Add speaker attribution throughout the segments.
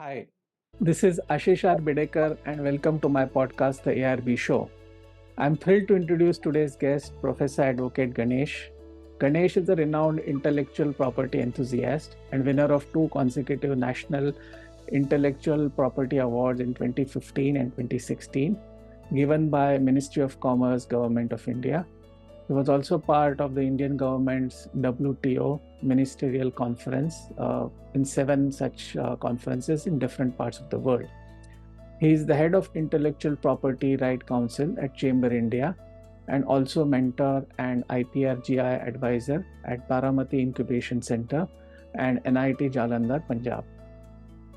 Speaker 1: Hi, this is Ashish R. Bidekar, and welcome to my podcast, The ARB Show. I'm thrilled to introduce today's guest, Professor Advocate Ganesh. Ganesh is a renowned intellectual property enthusiast and winner of two consecutive National Intellectual Property Awards in 2015 and 2016, given by Ministry of Commerce, Government of India. He was also part of the Indian government's WTO ministerial conference in seven such conferences in different parts of the world. He is the head of Intellectual Property Right Council at Chamber India and also mentor and IPR/GI advisor at Baramati Incubation Center and NIT Jalandhar, Punjab.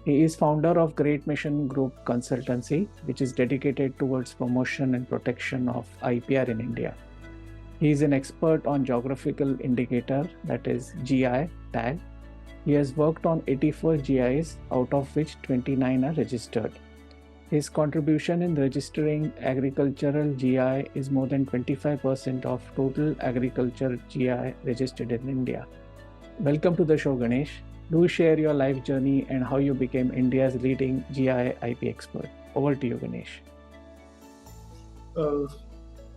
Speaker 1: He is founder of Great Mission Group Consultancy, which is dedicated towards promotion and protection of IPR in India. He is an expert on geographical indicator, that is GI tag. He has worked on 84 GIs, out of which 29 are registered. His contribution in registering agricultural GI is more than 25% of total agriculture GI registered in India. Welcome to the show, Ganesh. Do share your life journey and how you became India's leading GI IP expert. Over to you, Ganesh.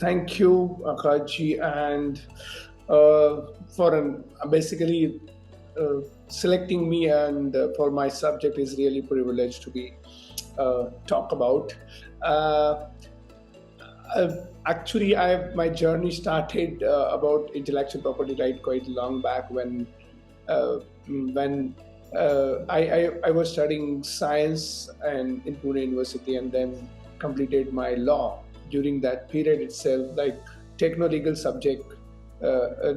Speaker 2: Thank you, Akaji, and for basically selecting me and for my subject is really privileged to be talk about. Uh, Actually, my journey started about intellectual property right quite long back when I was studying science and in Pune University, and then completed my law. During that period itself, like techno-legal subject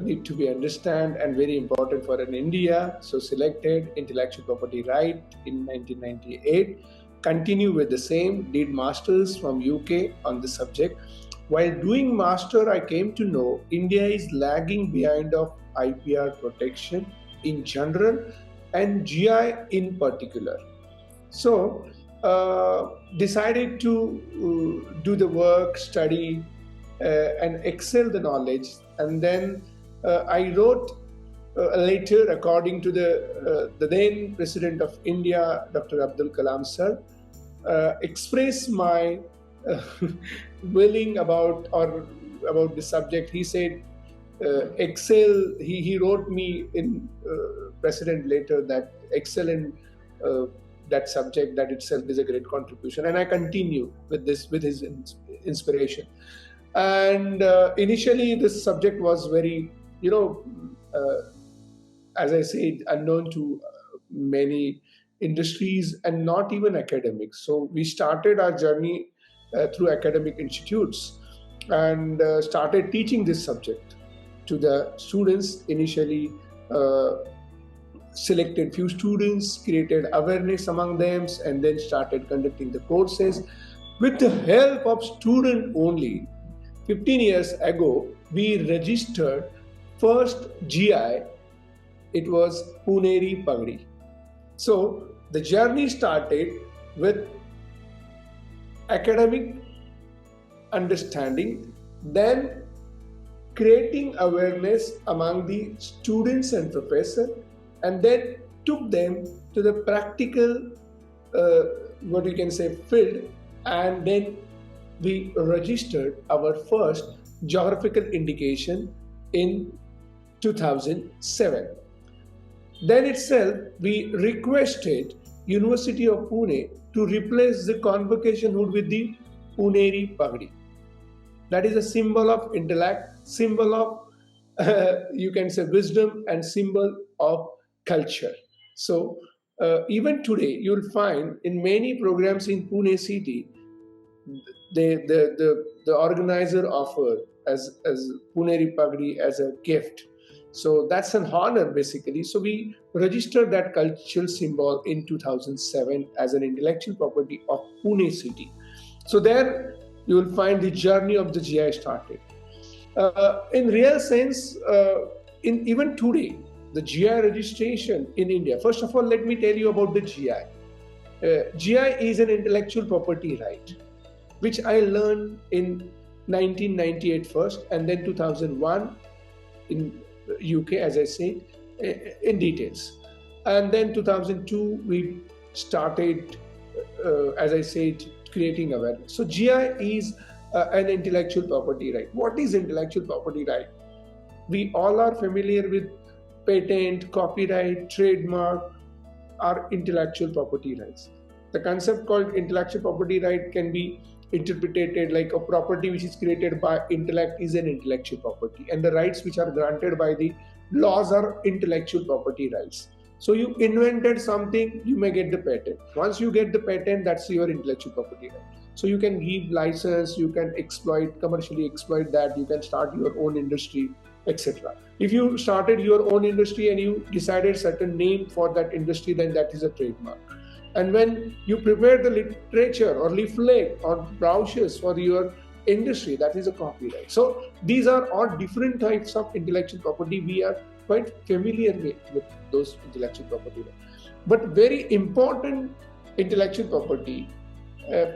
Speaker 2: need to be understand and very important for an India. So selected intellectual property right in 1998. Continue with the same. Did masters from UK on the subject. While doing master, I came to know India is lagging behind of IPR protection in general and GI in particular. So decided to do the work, study, and excel the knowledge. And then I wrote a letter according to the then President of India, Dr. Abdul Kalam sir, express my willing about the subject. He said, excel. He wrote me in President letter that excel in that subject, that itself is a great contribution, and I continue with this with his inspiration. And initially this subject was very, as I said, unknown to many industries and not even academics. So we started our journey through academic institutes and started teaching this subject to the students. Initially selected few students, created awareness among them, and then started conducting the courses with the help of student only. 15 years ago, we registered first GI. It was Puneri Pagdi. So the journey started with academic understanding, then creating awareness among the students and professors, and then took them to the practical, what you can say, field, and then we registered our first geographical indication in 2007. Then itself, we requested University of Pune to replace the convocation hood with the Puneri Pagdi. That is a symbol of intellect, symbol of, you can say, wisdom, and symbol of culture. So even today, you'll find in many programs in Pune city, the organizer offer as Puneri Pagdi as a gift. So that's an honor basically. So we registered that cultural symbol in 2007 as an intellectual property of Pune city. So there you will find the journey of the GI started. In real sense, in even today, the GI registration in India. First of all, let me tell you about the GI. GI is an intellectual property right, which I learned in 1998 first, and then 2001 in UK, as I said, in details. And then 2002, we started, as I said, creating awareness. So GI is an intellectual property right. What is intellectual property right? We all are familiar with patent, copyright, trademark, are intellectual property rights. The concept called intellectual property right can be interpreted like a property which is created by intellect is an intellectual property, and the rights which are granted by the laws are intellectual property rights. So you invented something, you may get the patent. Once you get the patent, that's your intellectual property right. So you can give license, you can exploit, commercially exploit that, you can start your own industry, etc. If you started your own industry and you decided certain name for that industry, then that is a trademark. And when you prepare the literature or leaflet or brochures for your industry, that is a copyright. So these are all different types of intellectual property. We are quite familiar with those intellectual property. But very important intellectual property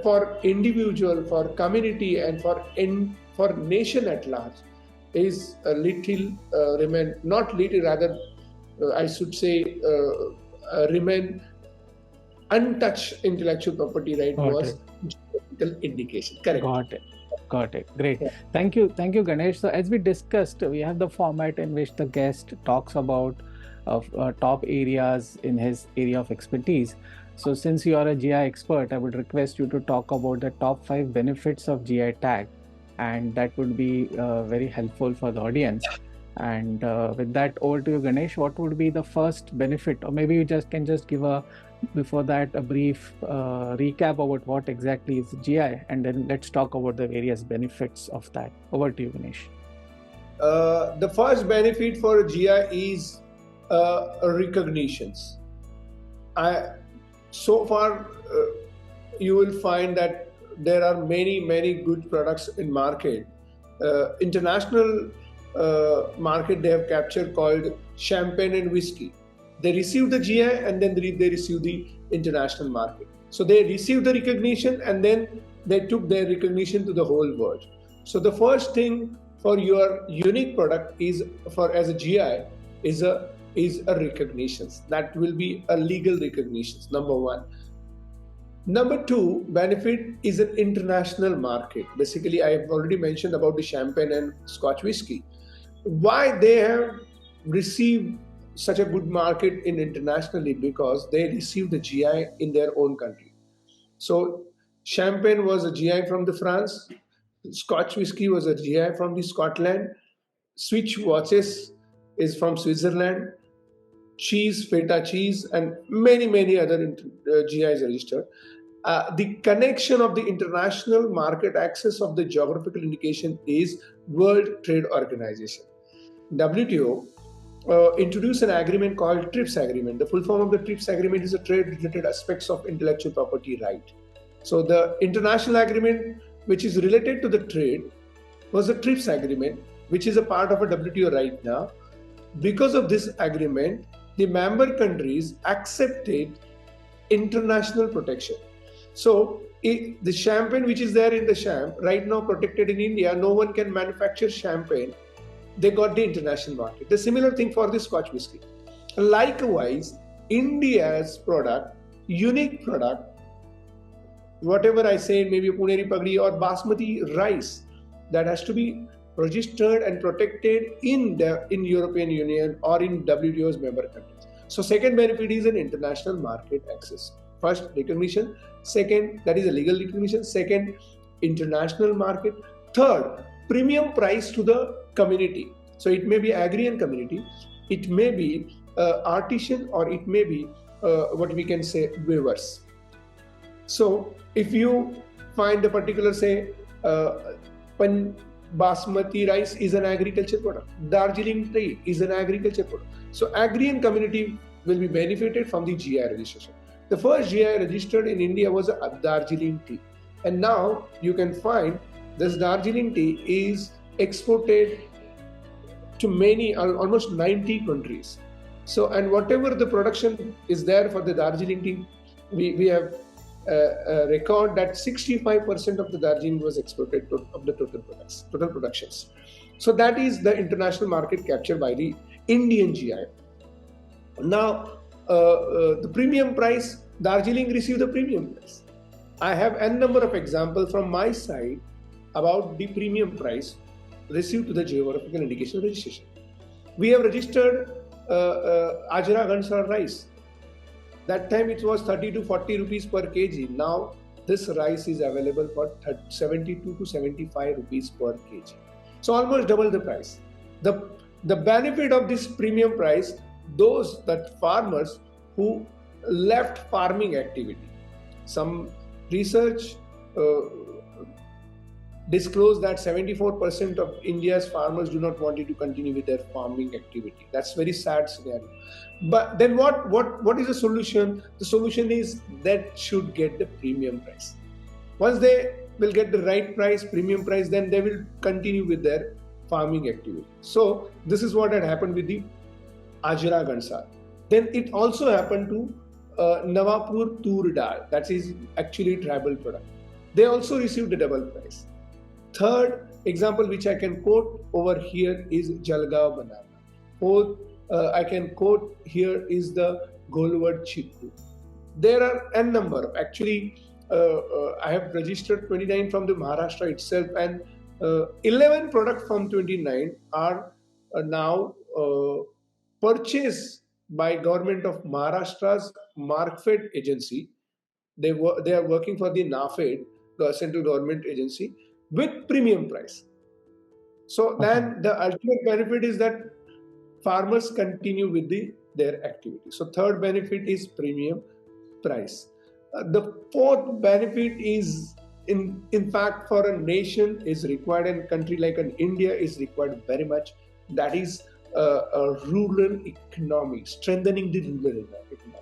Speaker 2: for individual, for community, and for nation at large is a little remain, not little, rather I should say remain untouched intellectual property right.
Speaker 1: Got
Speaker 2: was
Speaker 1: it.
Speaker 2: geographical indication. Correct.
Speaker 1: Got it. Great.
Speaker 2: Yeah.
Speaker 1: Thank you, Ganesh. So as we discussed, we have the format in which the guest talks about top areas in his area of expertise. So since you are a GI expert, I would request you to talk about the top 5 benefits of GI tag, and that would be very helpful for the audience. And with that, over to you, Ganesh. What would be the first benefit, or maybe you can give before that a brief recap about what exactly is GI, and then let's talk about the various benefits of that. Over to you, Ganesh.
Speaker 2: The first benefit for GI is recognitions. So far, you will find that there are many good products in market. International market they have captured called champagne and whiskey. They received the GI and then they received the international market. So they received the recognition and then they took their recognition to the whole world. So the first thing for your unique product is as a GI is a recognition. That will be a legal recognition, number one. Number two benefit is an international market. Basically, I have already mentioned about the champagne and Scotch whiskey. Why they have received such a good market in internationally? Because they received the GI in their own country. So champagne was a GI from the France, Scotch whiskey was a GI from the Scotland, Switch watches is from Switzerland, cheese, feta cheese, and many other GIs registered. The connection of the international market access of the geographical indication is World Trade Organization. WTO introduced an agreement called TRIPS agreement. The full form of the TRIPS agreement is a trade-related aspects of intellectual property right. So the international agreement which is related to the trade was a TRIPS agreement, which is a part of a WTO right now. Because of this agreement, the member countries accepted international protection. So the champagne which is there in the champ right now protected in India, no one can manufacture champagne. They got the international market. The similar thing for the Scotch whiskey. Likewise, India's product, unique product, whatever I say, maybe Puneri Pagdi or Basmati rice, that has to be registered and protected in European Union or in WTO's member countries. So second benefit is an international market access. First, recognition. Second, that is a legal recognition. Second, international market. Third, premium price to the community. So it may be agrarian community, it may be artisan, or it may be what we can say weavers. So if you find a particular, say, Basmati rice is an agriculture product, Darjeeling Tea is an agriculture product. So agrarian community will be benefited from the GI registration. The first GI registered in India was a Darjeeling Tea, and now you can find this Darjeeling Tea is exported to many, almost 90 countries. So, and whatever the production is there for the Darjeeling Tea, we have a record that 65% of the Darjeeling was exported of the total productions. So that is the international market captured by the Indian GI. Now, the premium price Darjeeling received the premium price. I have n number of examples from my side about the premium price received to the geographical indication registration. We have registered Ajra Gansar rice. That time it was 30 to 40 rupees per kg. Now this rice is available for 72 to 75 rupees per kg. So almost double the price. The benefit of this premium price, those that farmers who left farming activity. Some research disclosed that 74% of India's farmers do not want to continue with their farming activity. That's very sad scenario. But then what is the solution? The solution is that should get the premium price. Once they will get the right price, premium price, then they will continue with their farming activity. So this is what had happened with the Ajra Gansar. Then it also happened to Nawapur Tur Dal. That is actually tribal product. They also received a double price. Third example which I can quote over here is Jalgaon banana. Fourth, I can quote here is the Golwad Chiku. There are n number. Actually, I have registered 29 from the Maharashtra itself, and 11 products from 29 are now purchased by government of Maharashtra's Markfed agency. They are working for the NAFED, the central government agency, with premium price. So then the ultimate benefit is that farmers continue with their activity. So third benefit is premium price. The fourth benefit is in fact for a nation is required, and a country like an India is required very much. That is a rural economy, strengthening the rural economy,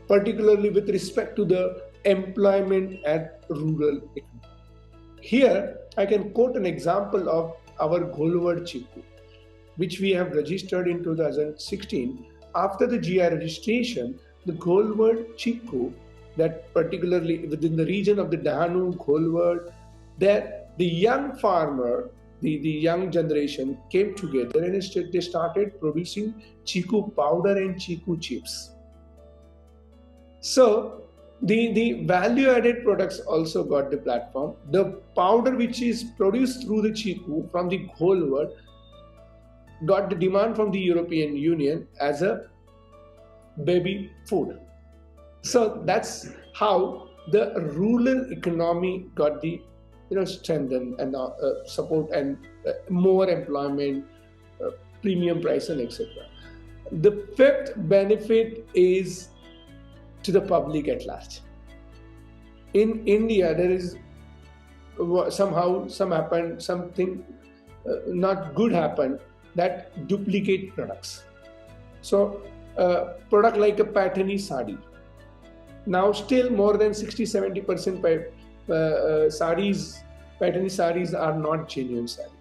Speaker 2: particularly with respect to the employment and rural economy. Here, I can quote an example of our Golwad Chiku, which we have registered in 2016. After the GI registration, the Golwad Chiku, that particularly within the region of the Dahanu, Golwad, that the young farmer, the young generation came together and they started producing Chiku powder and Chiku chips. So, the value-added products also got the platform. The powder which is produced through the Chiku from the Golwad got the demand from the European Union as a baby food. So that's how the rural economy got the strengthened and support and more employment, premium price, and etc. The fifth benefit is to the public at large. In India, there is something not good happened, that duplicate products. So, product like a Patani sari. Now, still more than 60-70% Patani saris are not genuine saris.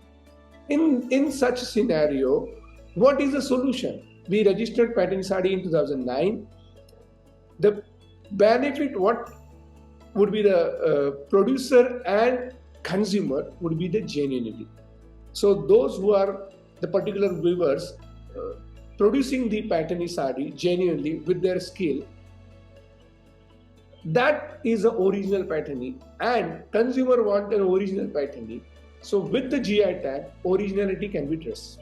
Speaker 2: In such a scenario, what is the solution? We registered Patani sari in 2009. The benefit, what would be the producer and consumer would be the genuinity. So those who are the particular weavers producing the Patani sari genuinely with their skill, that is the original Patani, and consumer want an original Patani. So with the GI tag, originality can be traced.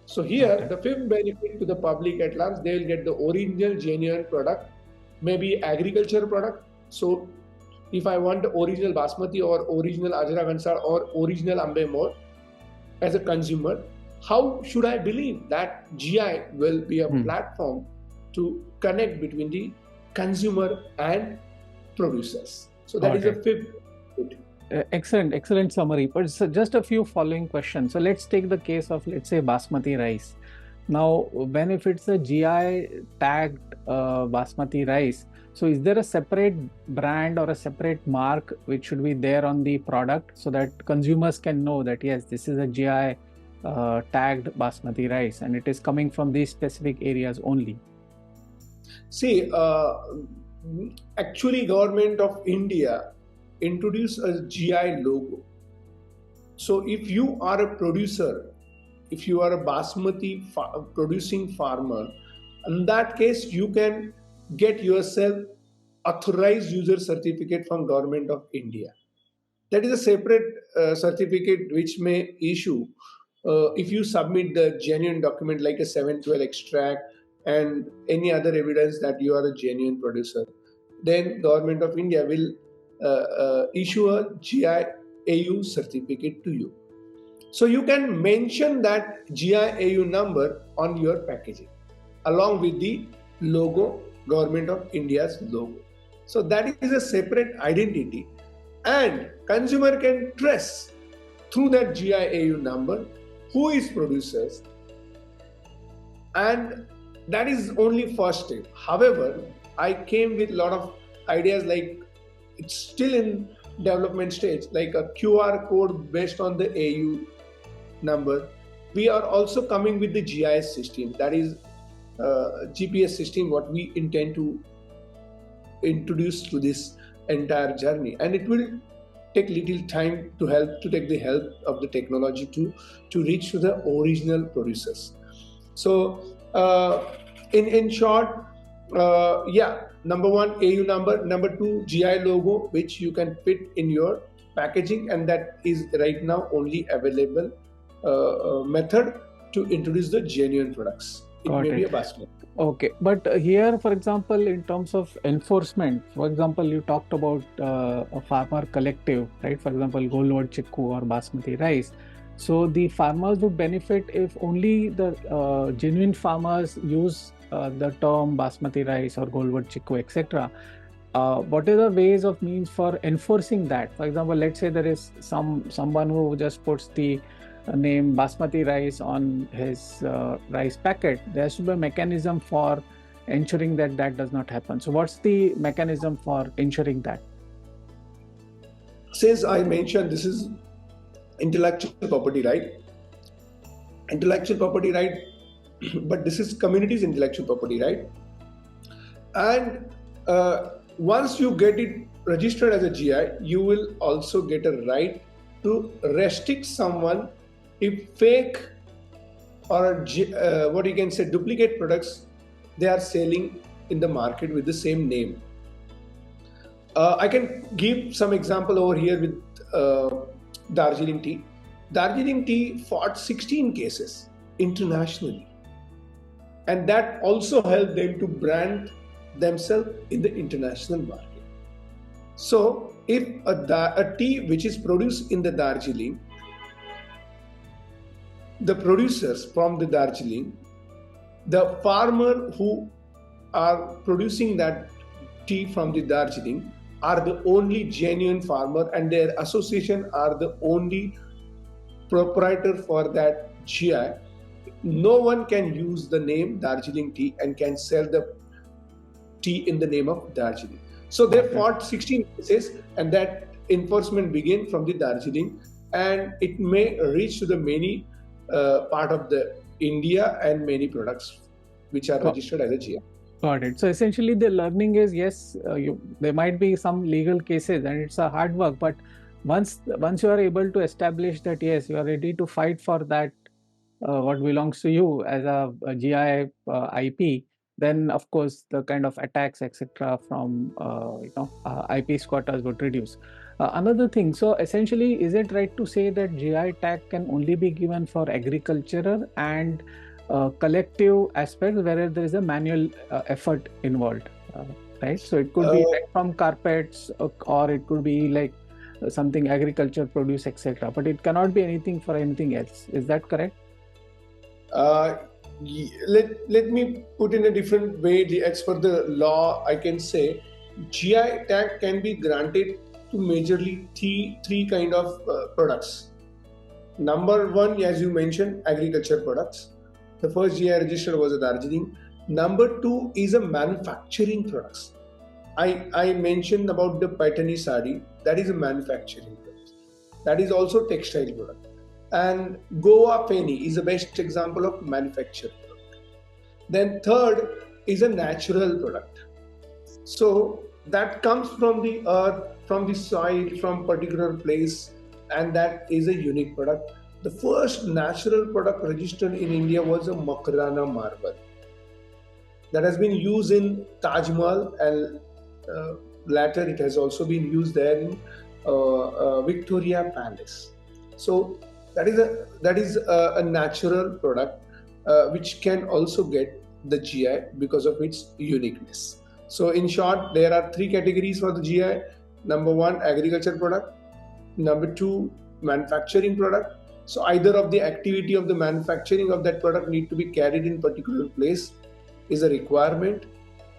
Speaker 2: So here, the fifth benefit to the public at large, they will get the original genuine product, maybe agriculture product. So if I want the original Basmati or original Ajra Gansar or original Ambe Mor as a consumer, how should I believe that GI will be a platform to connect between the consumer and producers? So that is the fifth.
Speaker 1: Excellent summary. But just a few following questions. So let's take the case of, let's say, Basmati rice. Now, when if it's a GI tagged Basmati rice, so is there a separate brand or a separate mark which should be there on the product so that consumers can know that yes, this is a GI tagged Basmati rice and it is coming from these specific areas only?
Speaker 2: See, actually, Government of India introduced a GI logo. So if you are a producer, if you are a Basmati producing farmer, in that case you can get yourself authorized user certificate from Government of India. That is a separate certificate which may issue if you submit the genuine document like a 712 extract and any other evidence that you are a genuine producer. Then Government of India will issue a GIAU certificate to you. So you can mention that GIAU number on your packaging along with the logo, Government of India's logo. So that is a separate identity, and consumer can trace through that GIAU number who is producers, and that is only first step. However, I came with a lot of ideas, like it's still in development stage, like a QR code based on the AU number. We are also coming with the GIS system, that is GPS system, what we intend to introduce to this entire journey, and it will take little time to take the help of the technology to reach to the original producers. So in short, number one, AU number, number two, GI logo, which you can fit in your packaging, and that is right now only available method to introduce the genuine products. It may be a basket.
Speaker 1: Okay, but here, for example, in terms of enforcement, for example, you talked about a farmer collective, right? For example, Golwad Chikku or Basmati rice. So the farmers would benefit if only the genuine farmers use the term Basmati rice or Golwad Chikku, etc. What are the ways of means for enforcing that? For example, let's say there is someone who just puts the name Basmati rice on his rice packet. There has to be a mechanism for ensuring that that does not happen. So what's the mechanism for ensuring that?
Speaker 2: Since I mentioned this is intellectual property right, but this is community's intellectual property right, and once you get it registered as a GI, you will also get a right to restrict someone if fake or what you can say duplicate products they are selling in the market with the same name. I can give some example over here with Darjeeling Tea. Darjeeling Tea fought 16 cases internationally, and that also helped them to brand themselves in the international market. So if a tea which is produced in the Darjeeling, the producers from the Darjeeling, the farmer who are producing that tea from the Darjeeling are the only genuine farmer, and their association are the only proprietor for that GI. No one can use the name Darjeeling Tea and can sell the tea in the name of Darjeeling. So they fought 16 cases, and that enforcement began from the Darjeeling, and it may reach to the many part of the India and many products which are registered as a GI.
Speaker 1: Got it. So essentially the learning is, yes, there might be some legal cases and it's a hard work, but once you are able to establish that, yes, you are ready to fight for that, what belongs to you as a GI IP, then of course the kind of attacks, etc., from IP squatters would reduce. Another thing, so essentially, is it right to say that GI tag can only be given for agricultural and collective aspects where there is a manual effort involved, right? So it could be like from carpets, or it could be like something agriculture produce, etc. But it cannot be anything for anything else. Is that correct?
Speaker 2: Let me put in a different way. As per the law, I can say GI tag can be granted to majorly three kind of products. Number one, as you mentioned, agriculture products. The first GI registered was a Darjeeling. Number two is a manufacturing products. I mentioned about the Paitani sari. That is a manufacturing product. That is also textile product. And Goa Feni is the best example of manufactured product. Then third is a natural product. So that comes from the earth, from the soil, from particular place, and that is a unique product. The first natural product registered in India was a Makrana marble. that has been used in Taj Mahal, and later it has also been used there in Victoria Palace. So that is a natural product which can also get the GI because of its uniqueness. So in short, there are three categories for the GI. Number one, agriculture product. Number two, manufacturing product. So either of the activity of the manufacturing of that product need to be carried in particular place is a requirement.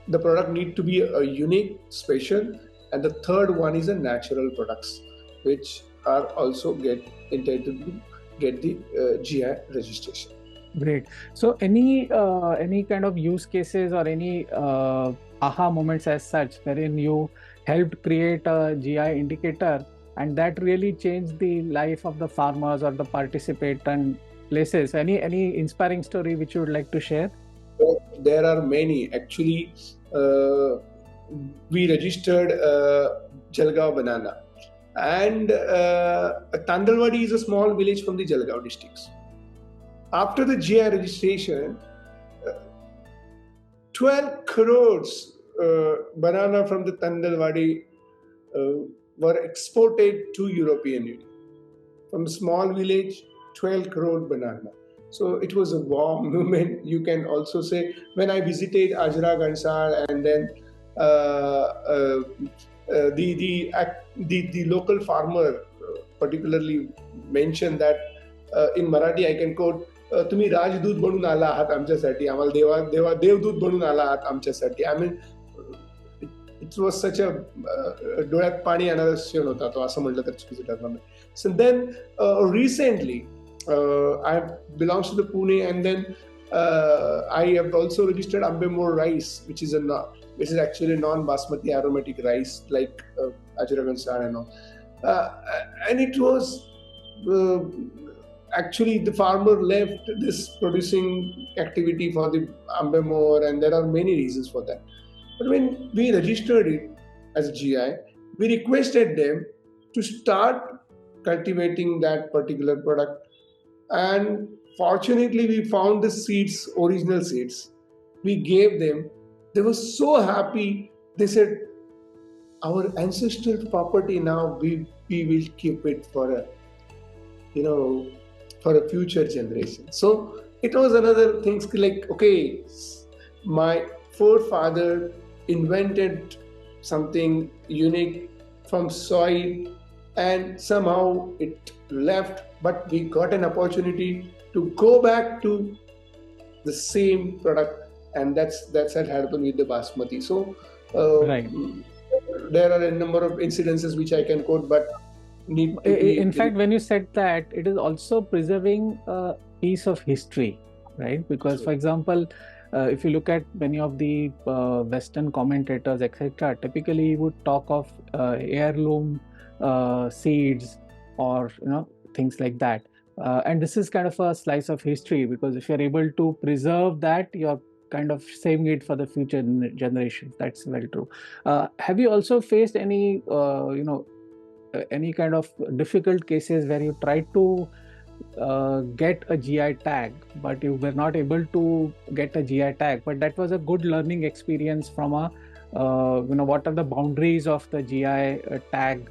Speaker 2: The product need to be a unique, special, and the third one is a natural products, which are also get entitled to get the GI registration.
Speaker 1: Great. So any kind of use cases or any aha moments as such wherein you helped create a GI indicator and that really changed the life of the farmers or the participant places. Any inspiring story which you would like to share?
Speaker 2: So there are many. Actually, we registered Jalgaon banana, and Tandalwadi is a small village from the Jalgaon districts. After the GI registration, 12 crores banana from the Tandalwadi were exported to European Union. From a small village, 12 crore banana. So it was a warm moment. You can also say when I visited Ajra Gansar, and then the local farmer particularly mentioned that in Marathi I can quote, तुम्ही राजदूत बनून आला आहात आमच्यासाठी, आम्हाला देवदूत बनून आला आहात आमच्यासाठी. I mean, it was such a डोळ्यात पाणी येणारा क्षण होता तो, असं म्हटलं तर चुकीचं ठरणार नाही. So then recently I belongs to the Pune, and then I have also registered Ambemore rice, which is actually non-basmati aromatic rice like Ajragan and all. And it was actually the farmer left this producing activity for the Ambemore, and there are many reasons for that. But when we registered it as GI, we requested them to start cultivating that particular product. And fortunately, we found the seeds, original seeds. We gave them. They were so happy. They said, "Our ancestral property now. We will keep it for a future generation." So it was another thing like, okay, my forefather invented something unique from soil, and somehow it left, but we got an opportunity to go back to the same product, and that's what happened with the basmati. So
Speaker 1: Right.
Speaker 2: there are a number of incidences which I can quote, but need to be
Speaker 1: In fact, when you said that, it is also preserving a piece of history, right? Because, for example, if you look at many of the Western commentators, etc., typically would talk of heirloom seeds or things like that. And this is kind of a slice of history, because if you're able to preserve that, you're kind of saving it for the future generations. That's very true. Have you also faced any any kind of difficult cases where you tried to get a GI tag, but you were not able to get a GI tag, but that was a good learning experience from a what are the boundaries of the GI tag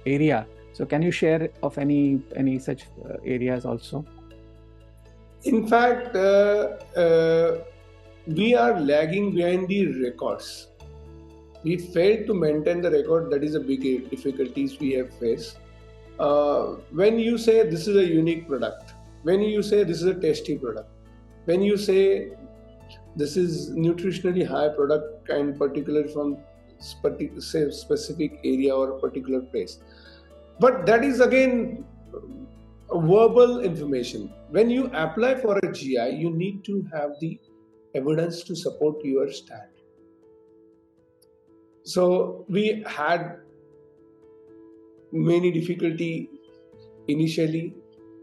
Speaker 1: area? So can you share of any such areas also?
Speaker 2: In fact, we are lagging behind the records. We failed to maintain the record. That is a big difficulties we have faced. When you say this is a unique product, when you say this is a tasty product, when you say this is nutritionally high product and particularly from say specific area or a particular place, but that is again a verbal information. When you apply for a GI, you need to have the evidence to support your stand. So we had many difficulty initially,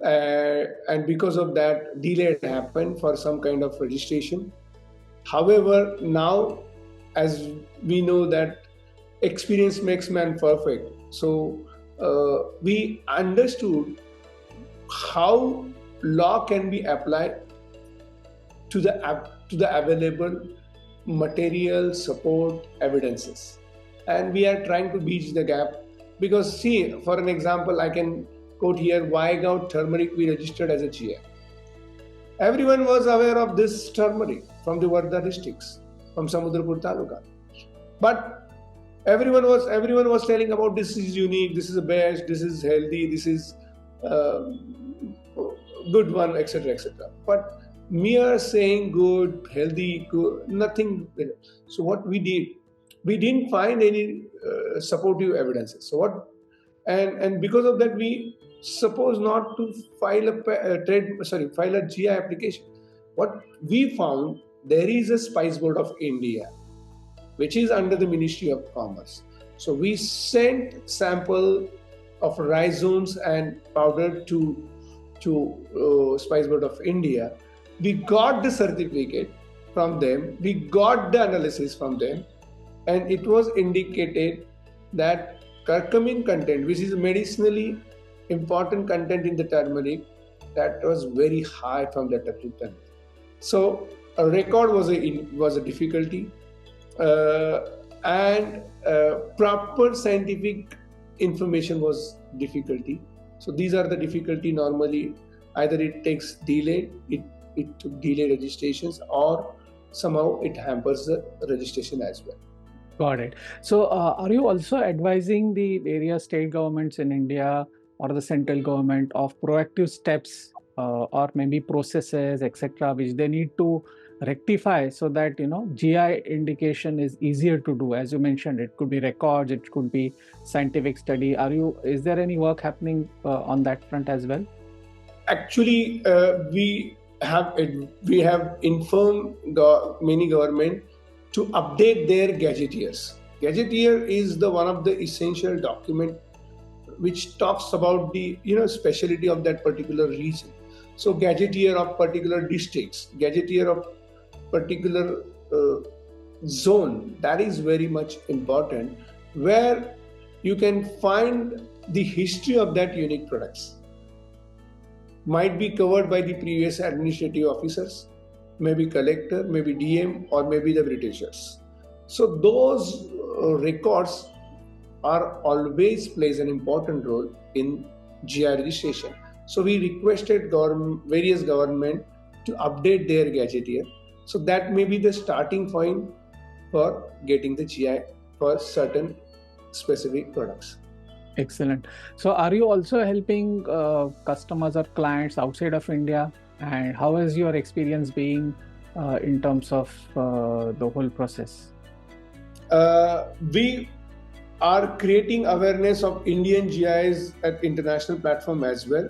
Speaker 2: and because of that, delay happened for some kind of registration. However, now, as we know that experience makes man perfect, so we understood how law can be applied to the to the available material support evidences. And we are trying to bridge the gap because, see, for an example, I can quote here Vinegar turmeric we registered as a GI. Everyone was aware of this turmeric from the Wardha districts, from Samudrapur Taluka. But everyone was telling about this is unique, this is the best, this is healthy, this is good one, etc., etc. But mere saying good, healthy, good, nothing. So what we did, we didn't find any supportive evidences. So what, and because of that, we suppose not to file file a GI application. What we found, there is a Spice Board of India, which is under the Ministry of Commerce. So we sent sample of rhizomes and powder to Spice Board of India. We got the certificate from them. We got the analysis from them, and it was indicated that curcumin content, which is medicinally important content in the turmeric, that was very high from the turmeric. So a record was a difficulty. And proper scientific information was difficulty. So these are the difficulty. Normally, either it takes delayed, it took delayed registrations, or somehow it hampers the registration as well.
Speaker 1: Got it. So, are you also advising the various state governments in India or the central government of proactive steps or maybe processes, etc., which they need to rectify so that GI indication is easier to do? As you mentioned, it could be records, it could be scientific study. Is there any work happening on that front as well?
Speaker 2: Actually, we have informed many government to update their gazetteers. Gazetteer is the one of the essential document which talks about the specialty of that particular region. So gazetteer of particular districts, gazetteer of particular zone, that is very much important, where you can find the history of that unique products. Might be covered by the previous administrative officers, maybe collector, maybe DM, or maybe the Britishers. So those records are always plays an important role in GI registration. So we requested various government to update their gazetteer. So that may be the starting point for getting the GI for certain specific products.
Speaker 1: Excellent. So are you also helping customers or clients outside of India? And how is your experience being in terms of the whole process?
Speaker 2: We are creating awareness of Indian GIs at international platform as well.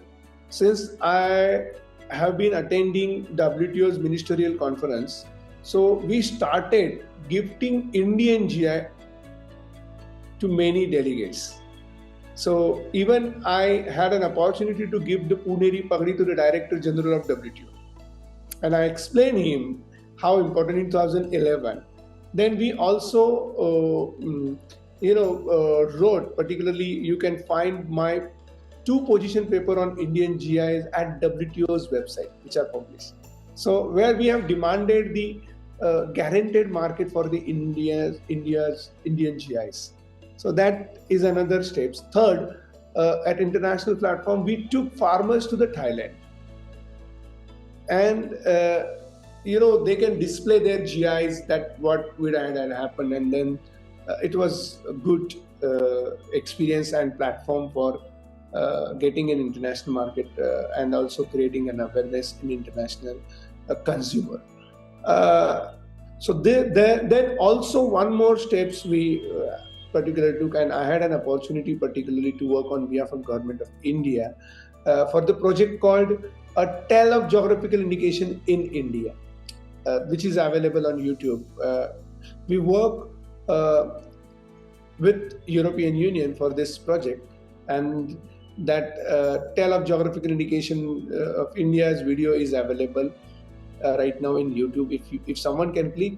Speaker 2: Since I have been attending WTO's ministerial conference, so we started gifting Indian GI to many delegates. So even I had an opportunity to give the Puneri Pagdi to the Director General of WTO. And I explained him how important in 2011. Then we also, wrote, particularly you can find my 2 position paper on Indian GIs at WTO's website, which are published. So where we have demanded the guaranteed market for the Indian GIs. So that is another step. Third, at international platform, we took farmers to the Thailand, and they can display their GIs that what would had happened, and then it was a good experience and platform for getting an international market and also creating an awareness in international consumer. So then also one more steps we particularly took, and I had an opportunity particularly to work on behalf of Government of India for the project called A Tale of Geographical Indication in India, which is available on YouTube. We work with European Union for this project, and that Tale of Geographical Indication of India's video is available right now in YouTube. If someone can click,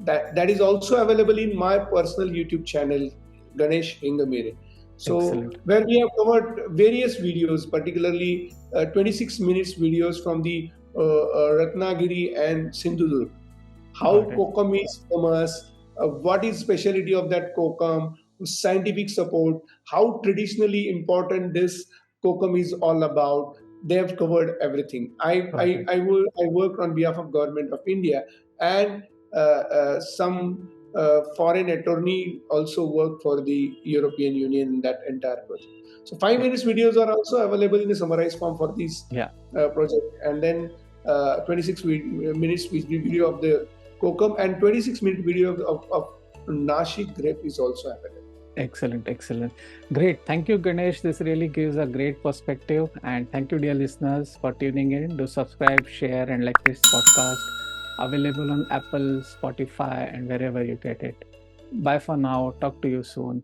Speaker 2: that is also available in my personal YouTube channel, Ganesh Hingmire. So
Speaker 1: Excellent.
Speaker 2: where we have covered various videos, particularly 26 minutes videos from the Ratnagiri and Sindhudurg. how
Speaker 1: Got it.
Speaker 2: kokum is famous, what is specialty of that kokum, scientific support, how traditionally important this kokum is all about. They have covered everything.
Speaker 1: Got it.
Speaker 2: I worked on behalf of government of India, and some foreign attorney also worked for the European Union in that entire project. So 5 minutes videos are also available in a summarized form for these
Speaker 1: Yeah.
Speaker 2: project, and then 26 minutes video of the kokum, and 26-minute video of Nashik grape is also available.
Speaker 1: Excellent, excellent. Great. Thank you, Ganesh. This really gives a great perspective. And thank you, dear listeners, for tuning in. Do subscribe, share, and like this podcast. Available on Apple, Spotify, and wherever you get it. Bye for now. Talk to you soon.